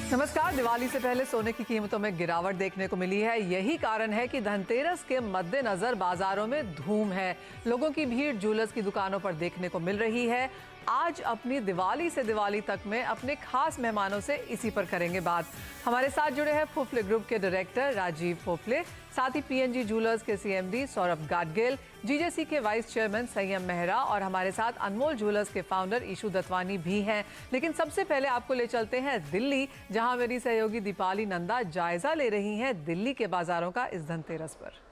नमस्कार। दिवाली से पहले सोने की कीमतों में गिरावट देखने को मिली है। यही कारण है कि धनतेरस के मद्देनजर बाजारों में धूम है। लोगों की भीड़ ज्वेलर्स की दुकानों पर देखने को मिल रही है। आज अपनी दिवाली से दिवाली तक में अपने खास मेहमानों से इसी पर करेंगे बात। हमारे साथ जुड़े हैं फोफले ग्रुप के डायरेक्टर राजीव फोफले, साथ ही पीएनजी ज्वेलर्स के सीएमडी सौरभ गाडगिल, जीजेसी के वाइस चेयरमैन संयम मेहरा और हमारे साथ अनमोल ज्वेलर्स के फाउंडर ईशू दत्वानी भी हैं। लेकिन सबसे पहले आपको ले चलते हैं दिल्ली, जहां मेरी सहयोगी दीपाली नंदा जायजा ले रही हैं दिल्ली के बाजारों का इस धनतेरस पर।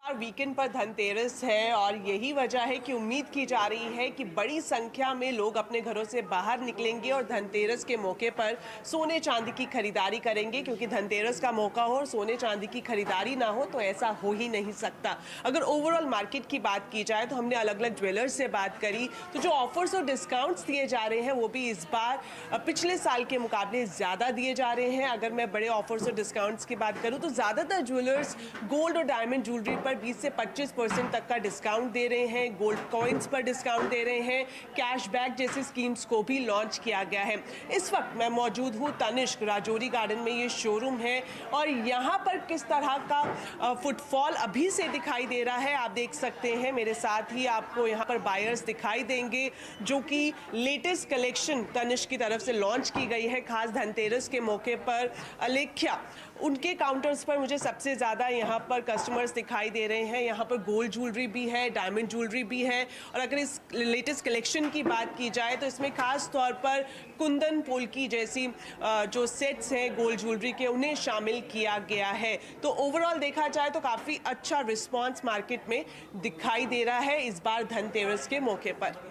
वीकेंड पर धनतेरस है और यही वजह है कि उम्मीद की जा रही है कि बड़ी संख्या में लोग अपने घरों से बाहर निकलेंगे और धनतेरस के मौके पर सोने चांदी की खरीदारी करेंगे, क्योंकि धनतेरस का मौका हो और सोने चांदी की खरीदारी ना हो तो ऐसा हो ही नहीं सकता। अगर ओवरऑल मार्केट की बात की जाए तो हमने अलग अलग ज्वेलर्स से बात करी तो जो ऑफर्स और डिस्काउंट्स दिए जा रहे हैं वो भी इस बार पिछले साल के मुकाबले ज़्यादा दिए जा रहे हैं। अगर मैं बड़े ऑफर्स और डिस्काउंट्स की बात करूँ तो ज़्यादातर ज्वेलर्स गोल्ड और डायमंड ज्वेलरी पर 20 से 25% तक का डिस्काउंट दे रहे हैं। गोल्ड कॉइन्स पर डिस्काउंट दे रहे हैं। कैशबैक जैसी स्कीम्स को भी लॉन्च किया गया है। इस वक्त मैं मौजूद हूँ तनिष्क राजौरी गार्डन में, ये शोरूम है और यहाँ पर किस तरह का फुटफॉल अभी से दिखाई दे रहा है आप देख सकते हैं। मेरे साथ ही आपको यहाँ पर बायर्स दिखाई देंगे जो कि लेटेस्ट कलेक्शन तनिष्क की तरफ से लॉन्च की गई है खास धनतेरस के मौके पर। अलेख्या उनके काउंटर्स पर मुझे सबसे ज़्यादा यहाँ पर कस्टमर्स दिखाई दे रहे हैं। यहाँ पर गोल्ड ज्वेलरी भी है, डायमंड ज्वेलरी भी है और अगर इस लेटेस्ट कलेक्शन की बात की जाए तो इसमें खास तौर पर कुंदन पोल्की जैसी जो सेट्स हैं गोल्ड ज्वेलरी के उन्हें शामिल किया गया है। तो ओवरऑल देखा जाए तो काफ़ी अच्छा रिस्पॉन्स मार्केट में दिखाई दे रहा है इस बार धनतेरस के मौके पर।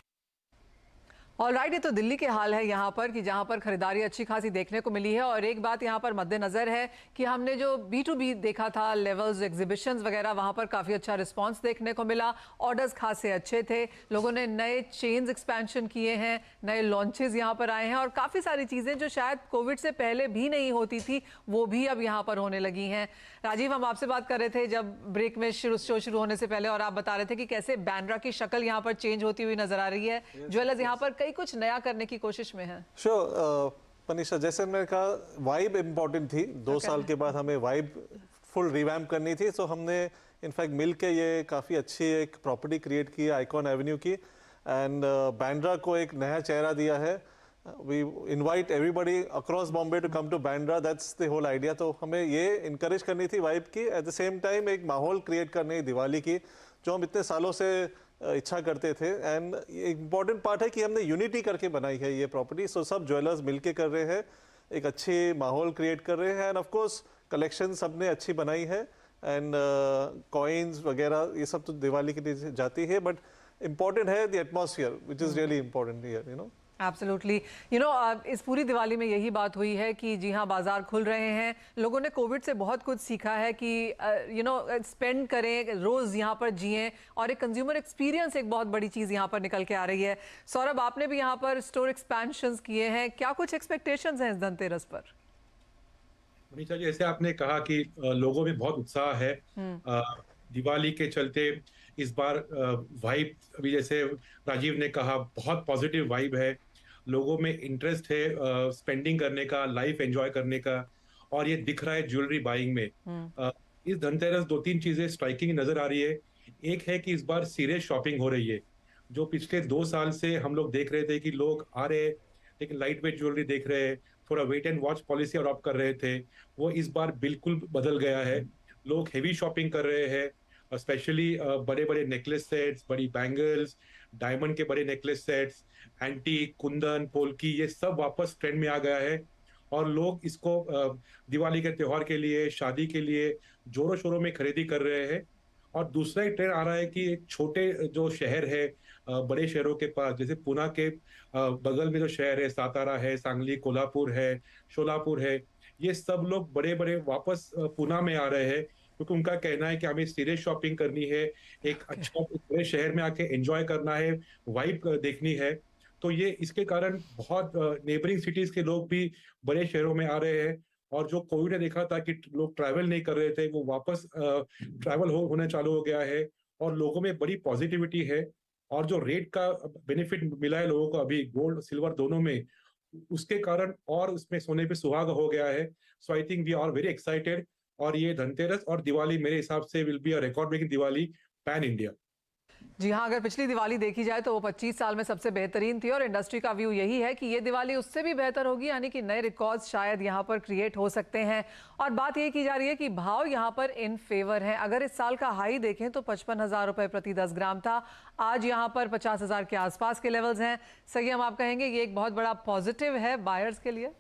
ऑलराइट, ये तो दिल्ली के हाल है यहाँ पर कि जहाँ पर खरीदारी अच्छी खासी देखने को मिली है। और एक बात यहाँ पर मद्देनजर है कि हमने जो B2B देखा था, लेवल्स, एग्जीबिशंस वगैरह, वहाँ पर काफ़ी अच्छा रिस्पांस देखने को मिला। ऑर्डर्स खासे अच्छे थे। लोगों ने नए चेन्स एक्सपेंशन किए हैं, नए लॉन्चेस यहाँ पर आए हैं और काफ़ी सारी चीज़ें जो शायद कोविड से पहले भी नहीं होती थी वो भी अब यहाँ पर होने लगी हैं। राजीव, हम आपसे बात कर रहे थे जब ब्रेक में शो शुरू होने से पहले और आप बता रहे थे कि कैसे बांद्रा की शक्ल यहाँ पर चेंज होती हुई नजर आ रही है। ज्वेलर्स यहाँ पर कई कुछ नया करने की कोशिश में है। पनीशा, जैसे मैंने कहा वाइब इम्पोर्टेंट थी। 2 साल के बाद हमें वाइब फुल रिवैम्प करनी थी, सो हमने इनफैक्ट मिल के ये काफ़ी अच्छी एक प्रॉपर्टी क्रिएट की आइकॉन एवेन्यू की एंड बांद्रा को एक नया चेहरा दिया है। We invite everybody across Bombay to come to Bandra, that's the whole idea. तो हमें ये इनकरेज करनी थी वाइब की, एट द सेम टाइम एक माहौल क्रिएट करने दिवाली की जो हम इतने सालों से इच्छा करते थे। एंड इम्पॉर्टेंट पार्ट है कि हमने यूनिटी करके बनाई है ये प्रॉपर्टी। सो सब ज्वेलर्स मिलके कर रहे हैं, एक अच्छी माहौल क्रिएट कर रहे हैं एंड ऑफ कोर्स कलेक्शन सबने अच्छी बनाई है एंड कॉइन्स वगैरह ये सब तो दिवाली के लिए जाती है, बट इम्पॉर्टेंट है the atmosphere which is really important here, you know. Absolutely, इस पूरी दिवाली में यही बात हुई है कि जी हाँ, बाजार खुल रहे हैं। लोगों ने कोविड से बहुत कुछ सीखा है कि स्पेंड करें, रोज यहाँ पर जिएं और एक कंज्यूमर एक्सपीरियंस एक बहुत बड़ी चीज़ यहाँ पर निकल के आ रही है। सौरभ, आपने भी यहाँ पर स्टोर एक्सपेंशंस किए हैं, क्या कुछ एक्सपेक्टेशंस हैं इस धनतेरस पर? मनीषा जी, जैसे आपने कहा कि लोगों में बहुत उत्साह है दिवाली के चलते। इस बार वाइब, अभी जैसे राजीव ने कहा, बहुत पॉजिटिव वाइब है। लोगों में इंटरेस्ट है स्पेंडिंग करने का, लाइफ एंजॉय करने का, और ये दिख रहा है ज्वेलरी बाइंग में। इस धनतेरस 2-3 चीजें स्ट्राइकिंग नजर आ रही है। एक है कि इस बार सीरियस शॉपिंग हो रही है। जो पिछले 2 साल से हम लोग देख रहे थे कि लोग आ रहे लेकिन लाइट वेट ज्वेलरी देख रहे हैं, थोड़ा wait and watch policy adopt कर रहे थे, वो इस बार बिल्कुल बदल गया है। लोग हेवी शॉपिंग कर रहे हैं, स्पेशली बड़े बड़े नेकलेस सेट्स, बड़ी बैंगल्स, डायमंड के बड़े necklace sets, antique, Kundan, polki, ये सब वापस ट्रेंड में आ गया है। और लोग इसको दिवाली के त्योहार के लिए, शादी के लिए जोरों शोरों में खरीदी कर रहे हैं। और दूसरा एक ट्रेंड आ रहा है कि एक छोटे जो शहर है, बड़े शहरों के पास, जैसे पुणे के बगल में जो शहर है, सातारा है, सांगली, कोल्हापुर है, शोलापुर है, ये सब लोग बड़े बड़े वापस पुणे में आ रहे हैं, क्योंकि उनका कहना है कि हमें सीरियस शॉपिंग करनी है, एक अच्छा बड़े शहर में आके एंजॉय करना है, वाइब देखनी है। तो ये इसके कारण बहुत नेबरिंग सिटीज के लोग भी बड़े शहरों में आ रहे हैं। और जो कोविड ने देखा था कि लोग ट्रैवल नहीं कर रहे थे, वो वापस ट्रैवल होने चालू हो गया है और लोगों में बड़ी पॉजिटिविटी है। और जो रेट का बेनिफिट मिला है लोगों को अभी गोल्ड सिल्वर दोनों में, उसके कारण और उसमें सोने पे सुहागा हो गया है। So I think we are very excited, और ये धनतेरस और दिवाली मेरे हिसाब से will be a record breaking Diwali pan India. जी हाँ, अगर पिछली दिवाली देखी जाए तो वो 25 साल में सबसे बेहतरीन थी और इंडस्ट्री का व्यू यही है कि ये दिवाली उससे भी बेहतर होगी, यानी कि नए रिकॉर्ड्स शायद यहाँ पर क्रिएट हो सकते हैं। और बात ये की जा रही है कि भाव यहाँ पर इन फेवर हैं। अगर इस साल का हाई देखें तो 55,000 रुपए प्रति 10 ग्राम था, आज यहाँ पर 50,000 के आसपास के लेवल्स हैं। संयम, आप कहेंगे ये एक बहुत बड़ा पॉजिटिव है बायर्स के लिए?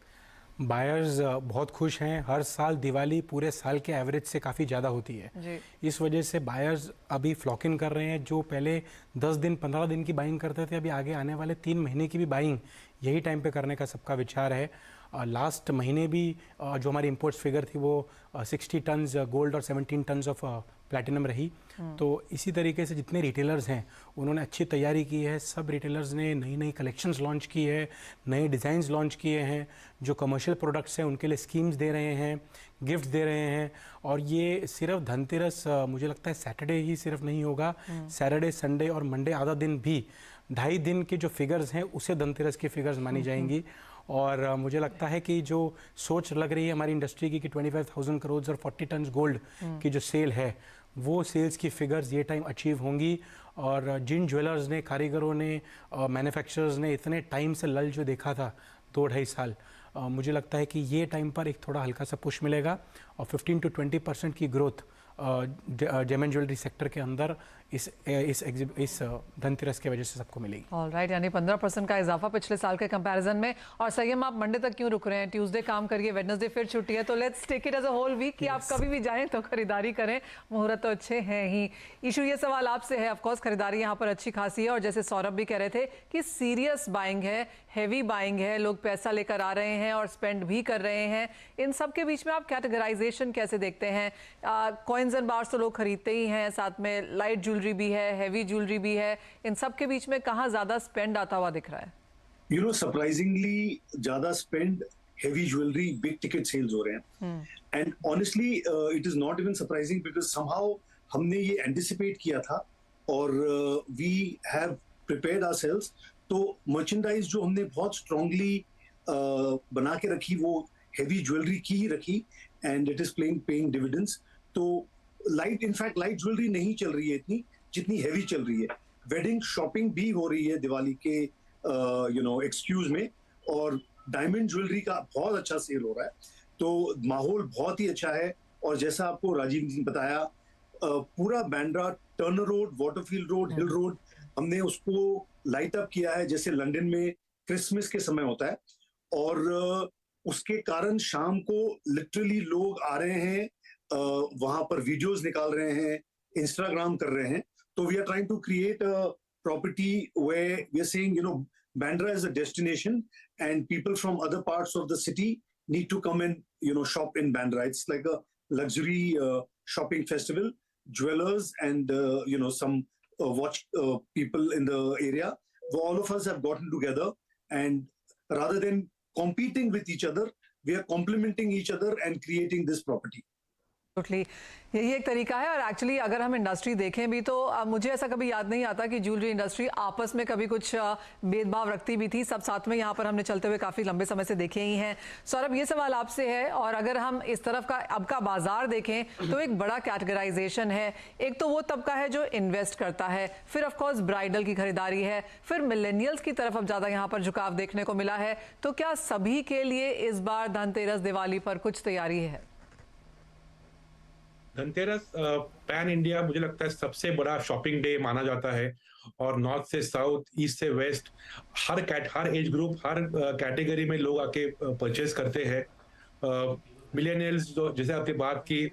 बायर्स बहुत खुश हैं। हर साल दिवाली पूरे साल के एवरेज से काफ़ी ज़्यादा होती है जी। इस वजह से बायर्स अभी फ्लॉक इन कर रहे हैं। जो पहले 10 दिन 15 दिन की बाइंग करते थे, अभी आगे आने वाले 3 महीने की भी बाइंग यही टाइम पे करने का सबका विचार है। लास्ट महीने भी जो हमारी इंपोर्ट्स फिगर थी वो 60 टन्स गोल्ड और 17 टन्स ऑफ प्लैटिनम रही। तो इसी तरीके से जितने रिटेलर्स हैं उन्होंने अच्छी तैयारी की है। सब रिटेलर्स ने नई नई कलेक्शंस लॉन्च की है, नए डिज़ाइंस लॉन्च किए हैं। जो कमर्शियल प्रोडक्ट्स हैं उनके लिए स्कीम्स दे रहे हैं, गिफ्ट दे रहे हैं। और ये सिर्फ धनतेरस मुझे लगता है सैटरडे ही सिर्फ नहीं होगा, सैटरडे, संडे और मंडे आधा दिन भी 2.5 दिन के जो फिगर्स हैं उसे धनतेरस की फिगर्स मानी जाएंगी। और मुझे लगता है कि जो सोच लग रही है हमारी इंडस्ट्री की कि 25,000 करोड़ और 40 टन गोल्ड की जो सेल है वो सेल्स की फिगर्स ये टाइम अचीव होंगी। और जिन ज्वेलर्स ने, कारीगरों ने, मैन्युफैक्चरर्स ने इतने टाइम से लल जो देखा था 2-2.5 साल, मुझे लगता है कि ये टाइम पर एक थोड़ा हल्का सा पुश मिलेगा और 15 to 20% की growth gem and jewellery sector के अंदर इस धनतेरस की वजह से सबको मिलेगी। ऑलराइट, यानी 15% का इजाफा पिछले साल के कंपैरिजन में। और संयम, आप मंडे तक क्यों रुक रहे हैं? ट्यूसडे काम करिए, वेडनेसडे फिर छुट्टी है, तो let's take it as a whole week कि आप कभी भी जाएं तो खरीदारी करें। मुहूर्त तो अच्छे हैं ही। इशू ये सवाल आपसे है, ऑफकोर्स खरीदारी यहाँ पर अच्छी खासी है और जैसे सौरभ भी कह रहे थे कि सीरियस बाइंग है, हैवी बाइंग है, लोग पैसा लेकर आ रहे हैं और स्पेंड भी कर रहे हैं। इन सब के बीच में आप कैटेगराइजेशन कैसे देखते हैं? कॉइन्स एंड बार्स तो लोग खरीदते ही हैं, साथ में लाइट ज्वेलरी भी है, हैवी ज्वेलरी भी है। इन सब के बीच में कहाँ ज्यादा स्पेंड आता हुआ दिख रहा है? यू नो, सरप्राइजिंगली ज्यादा spend heavy jewellery, big ticket sales हो रहे हैं। And honestly it is not even surprising because somehow हमने ये एंटिसिपेट किया था और वी हैव प्रिपेयर्ड आवरसेल्व्स। तो मर्चेंडाइज जो हमने बहुत स्ट्रांगली बना के रखी वो हेवी ज्वेलरी की ही रखी and it is paying dividends. तो इनफैक्ट लाइट ज्वेलरी नहीं चल रही है इतनी जितनी हैवी चल रही है। वेडिंग शॉपिंग भी हो रही है दिवाली के एक्सक्यूज में, और डायमंड ज्वेलरी का बहुत अच्छा सेल हो रहा है। तो माहौल बहुत ही अच्छा है। और जैसा आपको राजीव ने बताया, पूरा Bandra, Turner road, Waterfield road, hill road, हमने उसको लाइट अप किया है जैसे लंदन में क्रिसमस के समय होता है। और उसके कारण शाम को लिटरली लोग आ रहे हैं, वहां पर वीडियोस निकाल रहे हैं, इंस्टाग्राम कर रहे हैं। तो we are trying to create a property where we are saying, you know, Bandra is a destination and people from other parts of the city need to come and, you know, shop in Bandra. It's like a luxury shopping festival. Jewelers and, some watch people in the area. All of us have gotten together, and rather than competing with each other, we are complementing each other and creating this property. Totally यही एक तरीका है। और actually अगर हम industry देखें भी तो मुझे ऐसा कभी याद नहीं आता कि ज्वेलरी इंडस्ट्री आपस में कभी कुछ भेदभाव रखती भी थी। सब साथ में यहाँ पर हमने चलते हुए काफ़ी लंबे समय से देखे ही हैं। सौरभ, ये सवाल आपसे है, और अगर हम इस तरफ का अब का बाजार देखें तो एक बड़ा कैटेगराइजेशन है। एक तो वो तबका है जो इन्वेस्ट करता है, फिर ऑफकोर्स ब्राइडल की खरीदारी है, फिर मिलेनियल्स की तरफ अब ज़्यादा यहाँ पर झुकाव देखने को मिला है। तो क्या सभी के लिए इस बार धनतेरस, दिवाली पर कुछ तैयारी है? धनतेरस पैन इंडिया मुझे लगता है सबसे बड़ा शॉपिंग डे माना जाता है। और नॉर्थ से साउथ, ईस्ट से वेस्ट, हर एज ग्रुप, हर कैटेगरी में लोग आके परचेज करते हैं। मिलेनियल्स जो, जैसे आपने बात की,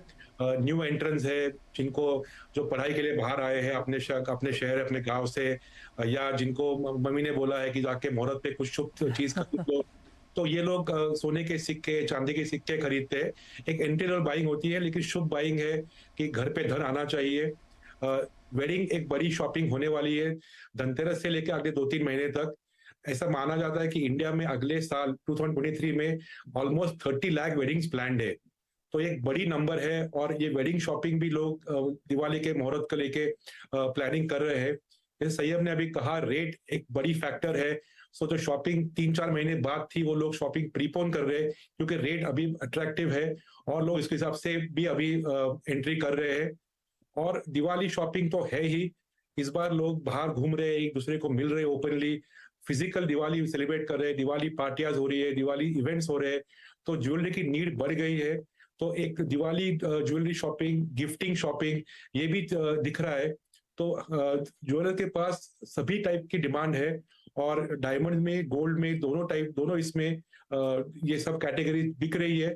न्यू एंट्रेंस है, जिनको जो पढ़ाई के लिए बाहर आए हैं अपने शहर, अपने गांव से, या जिनको मम्मी ने बोला है कि जाके मुहूर्त पे कुछ शुभ चीज खरीद लो, तो ये लोग सोने के सिक्के, चांदी के सिक्के खरीदते हैं। एक एंट्री लेवल बाइंग होती है, लेकिन शुभ बाइंग है कि घर पे धन आना चाहिए। वेडिंग एक बड़ी शॉपिंग होने वाली है धनतेरस से लेकर अगले 2-3 महीने तक। ऐसा माना जाता है कि इंडिया में अगले साल 2023 में ऑलमोस्ट 30 लाख वेडिंग्स प्लान्ड है। तो एक बड़ी नंबर है, और ये वेडिंग शॉपिंग भी लोग दिवाली के मुहूर्त को लेके प्लानिंग कर रहे हैं। जैसे सैयद ने अभी कहा, रेट एक बड़ी फैक्टर है। सो जो शॉपिंग 3-4 महीने बाद थी वो लोग शॉपिंग प्रीपोन कर रहे हैं क्योंकि रेट अभी अट्रैक्टिव है और लोग इसके हिसाब से भी अभी एंट्री कर रहे हैं। और दिवाली शॉपिंग तो है ही, इस बार लोग बाहर घूम रहे हैं, एक दूसरे को मिल रहे हैं ओपनली, फिजिकल दिवाली सेलिब्रेट कर रहे हैं, दिवाली पार्टियां हो रही है, दिवाली इवेंट्स हो रहे हैं, तो ज्वेलरी की नीड बढ़ गई है। तो एक Diwali jewellery shopping, gifting shopping ये भी दिख रहा है। तो ज्वेलर के पास सभी टाइप की डिमांड है और डायमंड में, गोल्ड में, दोनों इसमें ये सब कैटेगरी बिक रही है।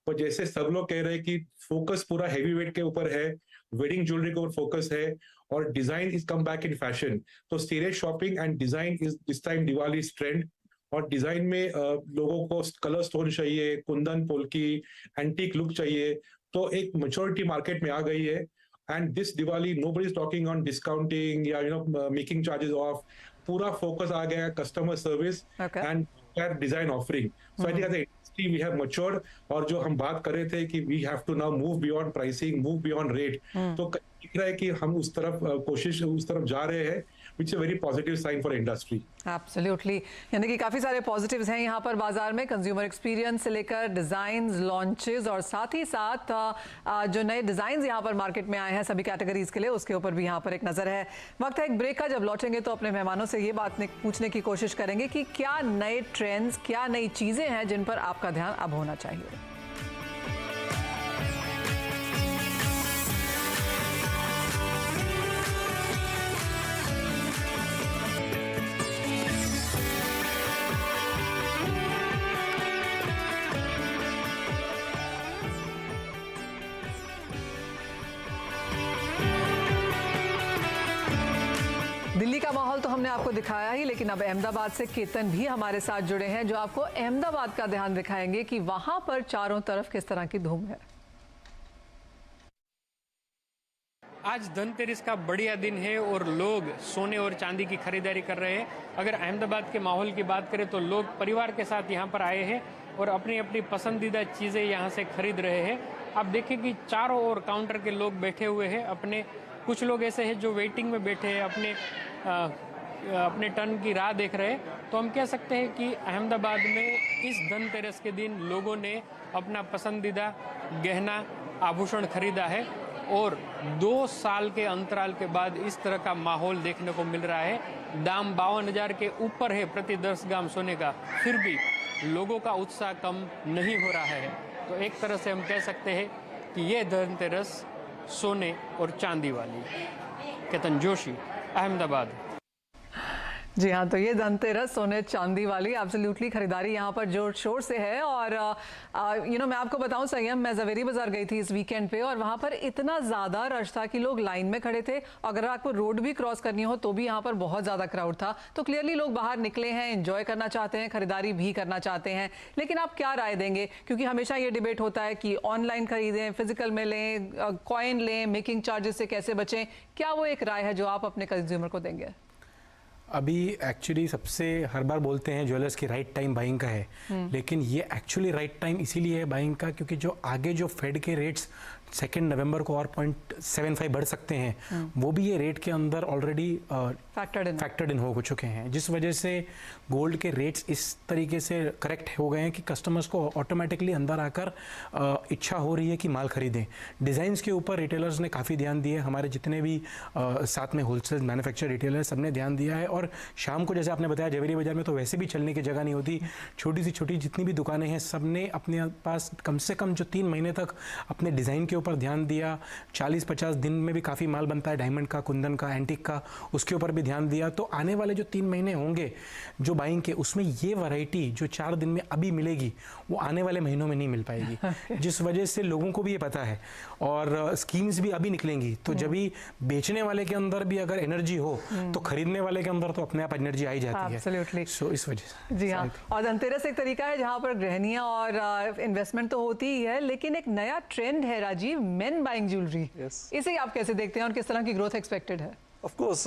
पर जैसे सब लोग कह रहे हैं कि फोकस पूरा हैवी वेट के ऊपर है, वेडिंग ज्वेलरी के ऊपर फोकस है और design is come back in fashion. तो serious shopping and design is this time Diwali trend. और डिजाइन में लोगों को कलर स्टोन चाहिए, कुंदन, पोल्की, एंटीक लुक चाहिए, तो एक मैच्योरिटी मार्केट में आ गई है। And this Diwali nobody is talking on discounting या मेकिंग चार्जेस ऑफ, पूरा फोकस आ गया customer service and design offering. So I think as a industry we have matured. और जो हम बात कर रहे थे कि we have to now move beyond pricing, move beyond rate, तो दिख रहा है कि हम उस तरफ जा रहे हैं, which is a very positive sign for industry. Absolutely. यानी कि काफ़ी सारे पॉजिटिव्स हैं यहाँ पर बाजार में, कंज्यूमर एक्सपीरियंस से लेकर डिज़ाइंस, लॉन्चेस और साथ ही साथ जो नए डिज़ाइंस यहाँ पर मार्केट में आए हैं सभी कैटेगरीज के लिए, उसके ऊपर भी यहाँ पर एक नज़र है। वक्त है एक ब्रेक का। जब लौटेंगे तो अपने मेहमानों से ये बात पूछने की कोशिश करेंगे कि क्या नए ट्रेंड्स, क्या नई चीज़ें हैं जिन पर आपका ध्यान अब होना चाहिए। दिल्ली का माहौल तो हमने आपको दिखाया ही, लेकिन अब अहमदाबाद से केतन भी हमारे साथ जुड़े हैं जो आपको अहमदाबाद का ध्यान दिखाएंगे कि वहां पर चारों तरफ किस तरह की धूम है। आज धनतेरस का बढ़िया दिन है और लोग सोने और चांदी की खरीदारी कर रहे हैं। अगर अहमदाबाद के माहौल की बात करें तो लोग परिवार के साथ यहाँ पर आए हैं और अपनी अपनी पसंदीदा चीज़ें यहाँ से खरीद रहे हैं। आप देखें कि चारों ओर काउंटर के लोग बैठे हुए हैं, कुछ लोग ऐसे हैं जो वेटिंग में बैठे हैं, अपने टर्न की राह देख रहे हैं। तो हम कह सकते हैं कि अहमदाबाद में इस धनतेरस के दिन लोगों ने अपना पसंदीदा गहना आभूषण खरीदा है और 2 साल के अंतराल के बाद इस तरह का माहौल देखने को मिल रहा है। दाम 52,000 के ऊपर है प्रति 10 ग्राम सोने का, फिर भी लोगों का उत्साह कम नहीं हो रहा है। तो एक तरह से हम कह सकते हैं कि ये धनतेरस सोने और चांदी वाली। केतन जोशी, अहमदाबाद। जी हाँ, तो ये धनतेरस सोने चांदी वाली एब्सोल्युटली खरीदारी यहाँ पर जोर शोर से है। और मैं आपको बताऊँ संयम, मैं ज़वेरी बाज़ार गई थी इस वीकेंड पे और वहाँ पर इतना ज़्यादा रश था कि लोग लाइन में खड़े थे। अगर आपको रोड भी क्रॉस करनी हो तो भी यहाँ पर बहुत ज़्यादा क्राउड था। तो क्लियरली लोग बाहर निकले हैं, एंजॉय करना चाहते हैं, खरीदारी भी करना चाहते हैं। लेकिन आप क्या राय देंगे, क्योंकि हमेशा ये डिबेट होता है कि ऑनलाइन खरीदें, फिजिकल में लें, कॉइन लें, मेकिंग चार्जेस से कैसे बचें। क्या वो एक राय है जो आप अपने कंज्यूमर को देंगे? अभी एक्चुअली सबसे हर बार बोलते हैं ज्वेलर्स की राइट टाइम बाइंग का है, लेकिन ये एक्चुअली राइट टाइम इसीलिए है बाइंग का क्योंकि जो आगे जो फेड के रेट्स 2 नवंबर को और 0.75 बढ़ सकते हैं, वो भी ये रेट के अंदर ऑलरेडी फैक्टर्ड इन हो चुके हैं, जिस वजह से गोल्ड के रेट्स इस तरीके से करेक्ट हो गए हैं कि कस्टमर्स को ऑटोमेटिकली अंदर आकर इच्छा हो रही है कि माल खरीदें। डिज़ाइंस के ऊपर रिटेलर्स ने काफ़ी ध्यान दिया, हमारे जितने भी साथ में होलसेल मैन्युफैक्चर रिटेलर्स सब ने ध्यान दिया है। और शाम को जैसे आपने बताया ज़वेरी बाज़ार में तो वैसे भी चलने की जगह नहीं होती, छोटी सी छोटी जितनी भी दुकानें हैं सब ने अपने पास कम से कम जो 3 महीने तक अपने डिज़ाइन के ऊपर ध्यान दिया। 40-50 दिन में भी काफ़ी माल बनता है डायमंड का, कुंदन का, एंटीक का, उसके ऊपर भी ध्यान दिया। तो आने वाले जो 3 महीने होंगे जो बाइंग के, उसमें ये वैरायटी जो 4 दिन में अभी मिलेगी वो आने वाले महीनों में नहीं मिल पाएगी, जिस वजह से लोगों को भी ये पता है और स्कीम्स भी अभी निकलेंगी। तो जब भी बेचने वाले के अंदर भी अगर एनर्जी हो तो खरीदने वाले के अंदर तो अपने आप एनर्जी आई जाती है। सो इस वजह से जी हाँ, और धनतेरस एक तरीका है जहाँ पर गृहणियाँ और इन्वेस्टमेंट तो होती ही है, लेकिन एक नया ट्रेंड है राजीव, मेन बाइंग ज्वेलरी। इसे आप कैसे देखते हैं और किस तरह की ग्रोथ एक्सपेक्टेड है? Of course,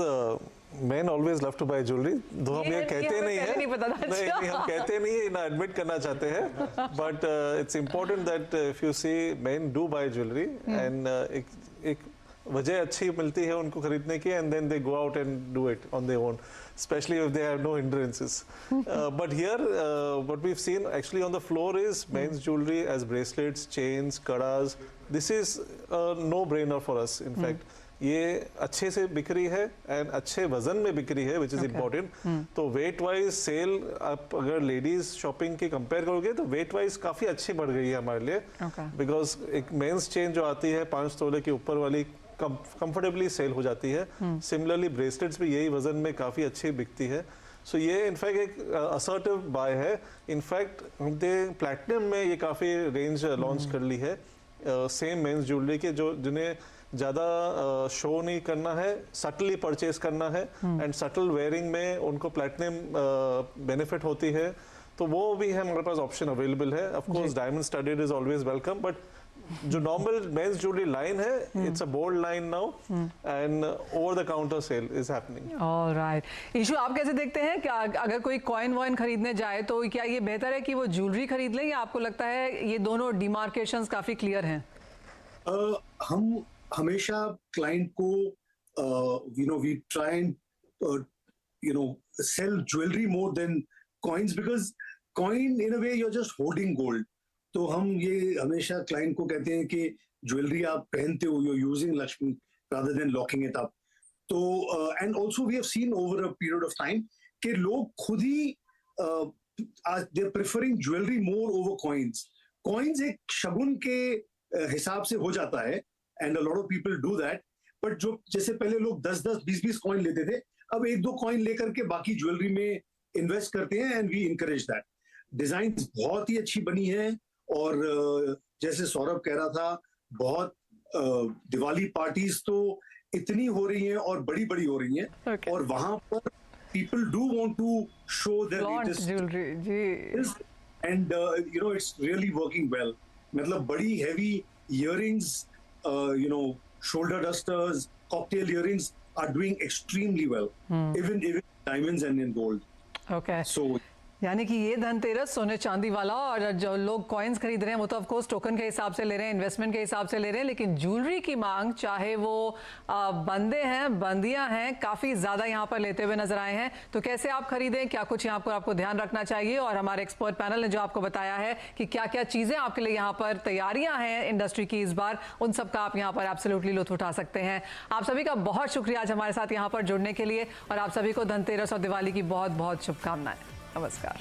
men always love to buy jewelry. दो हम ये कहते नहीं हैं, नहीं हम कहते नहीं है, ना एडमिट करना चाहते हैं, but it's important that if you see men do buy jewelry and एक वजह अच्छी मिलती है उनको खरीदने की, and then they go out and do it on their own, especially if they have no hindrances. But here, what we've seen actually on the floor is men's jewelry as bracelets, chains, kadas. This is a no-brainer for us. In fact, ये अच्छे से बिक रही है and अच्छे वजन में बिक रही है, विच इज इम्पोर्टेंट. तो वेट वाइज सेल आप अगर लेडीज शॉपिंग की कंपेयर करोगे तो वेट वाइज काफी अच्छी बढ़ गई है हमारे लिए, बिकॉज एक मेंस चेन जो आती है 5 तोले के ऊपर वाली कंफर्टेबली सेल हो जाती है. सिमिलरली ब्रेसलेट्स भी यही वजन में काफी अच्छी बिकती है. सो ये इनफैक्ट एक असर्टिव बाय है. इनफैक्ट हमने प्लैटिनम में ये काफी रेंज लॉन्च कर ली है, सेम मेंस ज्वेलरी के जो जिन्हें ज़्यादा शो नहीं करना है, सटली परचेज करना है एंड सटल वेयरिंग में उनको प्लैटिनम बेनिफिट होती है, तो वो भी है हमारे पास ऑप्शन अवेलेबल है. Of course diamond studded is always welcome, but जो नॉर्मल मेंस ज्वेलरी लाइन है, it's a bold line now and over the counter sale is happening. Alright. Ishu, आप कैसे देखते हैं कि अगर कोई कॉइन वॉइन खरीदने जाए तो क्या ये बेहतर है कि वो ज्वेलरी खरीद ले, या आपको लगता है ये दोनों डिमार्केशंस काफी क्लियर हैं? हम हमेशा क्लाइंट को we try and sell jewellery more than coins, because coin in a way you are just holding gold. तो हम ये हमेशा क्लाइंट को कहते हैं कि ज्वेलरी आप पहनते हो, you are using Lakshmi rather than locking it up. तो and also we have seen over a period of time कि लोग खुद ही they are preferring jewellery more over coins. Coins एक शगुन के हिसाब से हो जाता है and a lot of people do that, but जो जैसे पहले लोग 10-10, 20-20 कॉइन लेते थे, अब 1-2 कॉइन लेकर के बाकी ज्वेलरी में इन्वेस्ट करते हैं and we encourage that. Design बहुत ही अच्छी बनी है, और जैसे सौरभ कह रहा था, बहुत दिवाली पार्टीज तो इतनी हो रही हैं और बड़ी बड़ी हो रही हैं, और वहां पर people do want to show their latest jewellery जी, and it's really working well. मतलब बड़ी heavy earrings, shoulder dusters, cocktail earrings are doing extremely well, even diamonds and in gold. Okay. So यानी कि ये धनतेरस सोने चांदी वाला, और जो लोग कॉइन्स खरीद रहे हैं वो तो ऑफ कोर्स टोकन के हिसाब से ले रहे हैं, इन्वेस्टमेंट के हिसाब से ले रहे हैं, लेकिन ज्वेलरी की मांग, चाहे वो बंदे हैं, बंदियां हैं, काफ़ी ज़्यादा यहाँ पर लेते हुए नजर आए हैं. तो कैसे आप खरीदें, क्या कुछ यहाँ पर आपको ध्यान रखना चाहिए, और हमारे एक्सपर्ट पैनल ने जो आपको बताया है कि क्या क्या चीज़ें आपके लिए यहाँ पर तैयारियाँ हैं इंडस्ट्री की इस बार, उन सब का आप यहाँ पर एब्सोल्युटली लुत्फ उठा सकते हैं. आप सभी का बहुत शुक्रिया आज हमारे साथ यहाँ पर जुड़ने के लिए, और आप सभी को धनतेरस और दिवाली की बहुत बहुत शुभकामनाएं. नमस्कार.